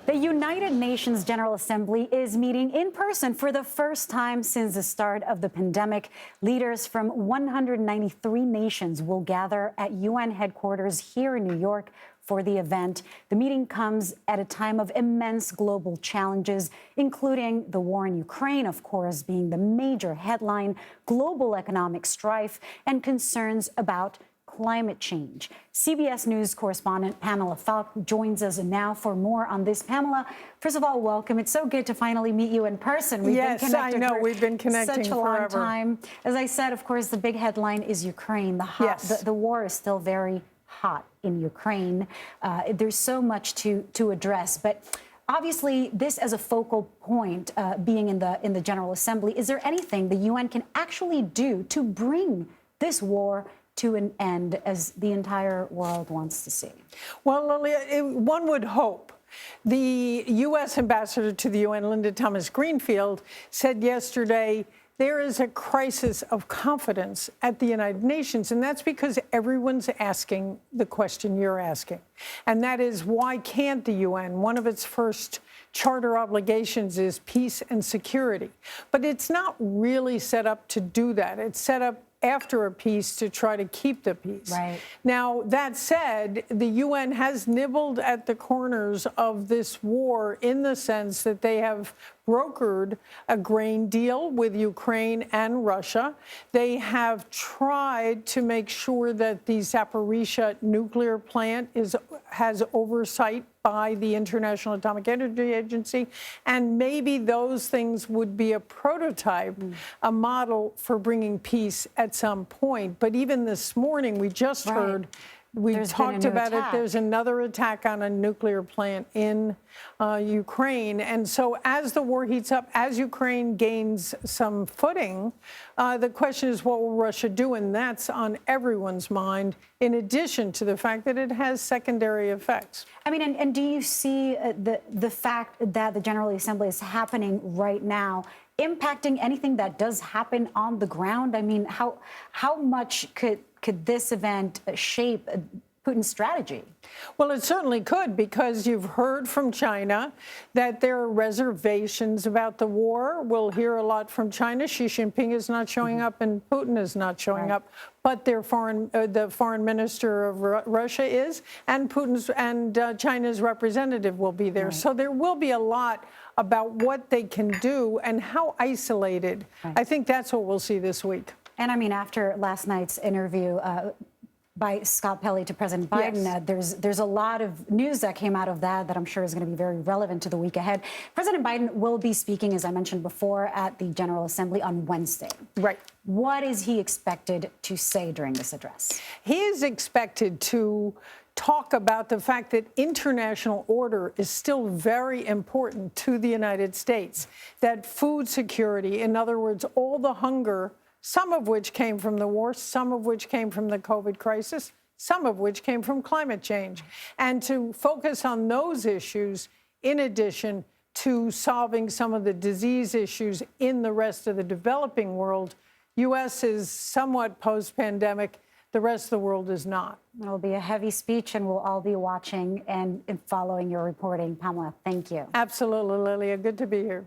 The United Nations General Assembly is meeting in person for the first time since the start of the pandemic. Leaders from 193 nations will gather at UN headquarters here in New York for the event. The meeting comes at a time of immense global challenges, including the war in Ukraine, of course, being the major headline, global economic strife, and concerns about climate change. CBS News correspondent Pamela Falk joins us now for more on this. Pamela, first of all, welcome. It's so good to finally meet you in person. We've been connecting such a long time. As I said, of course, the big headline is Ukraine. The war is still very hot in Ukraine. There's so much to address, but obviously, this as a focal point, being in the General Assembly, is there anything the UN can actually do to bring this war to an end, as the entire world wants to see? Well, Lilia, one would hope. The U.S. ambassador to the UN, Linda Thomas-Greenfield, said yesterday there is a crisis of confidence at the United Nations, and that's because everyone's asking the question you're asking. And that is, why can't the UN? One of its first charter obligations is peace and security. But it's not really set up to do that. It's set up after a peace to try to keep the peace. Right. Now, that said, the UN has nibbled at the corners of this war in the sense that they have brokered a grain deal with Ukraine and Russia. They have tried to make sure that the Zaporizhzhia nuclear plant has oversight by the International Atomic Energy Agency, and maybe those things would be a prototype, a model for bringing peace at some point. But even this morning, we just heard, we talked about it, there's another attack on a nuclear plant in Ukraine. And so as the war heats up, as Ukraine gains some footing, the question is, what will Russia do? And that's on everyone's mind, in addition to the fact that it has secondary effects. I mean, and do you see the fact that the General Assembly is happening right now impacting anything that does happen on the ground? I mean, how much could this event shape Putin's strategy? Well, it certainly could, because you've heard from China that there are reservations about the war. We'll hear a lot from China. Xi Jinping is not showing up and Putin is not showing up, but their the foreign minister of Russia is, and China's representative will be there. So there will be a lot about what they can do and how isolated. I think that's what we'll see this week. And I mean, after last night's interview by Scott Pelley to President Biden, there's a lot of news that came out of that I'm sure is going to be very relevant to the week ahead. President Biden will be speaking, as I mentioned before, at the General Assembly on Wednesday. Right. What is he expected to say during this address? He is expected to talk about the fact that international order is still very important to the United States, that food security, in other words, all the hunger, some of which came from the war, some of which came from the COVID crisis, some of which came from climate change, and to focus on those issues in addition to solving some of the disease issues in the rest of the developing world. U.S. is somewhat post-pandemic. The rest of the world is not. It'll be a heavy speech, and we'll all be watching and following your reporting. Pamela, thank you. Absolutely, Lilia. Good to be here.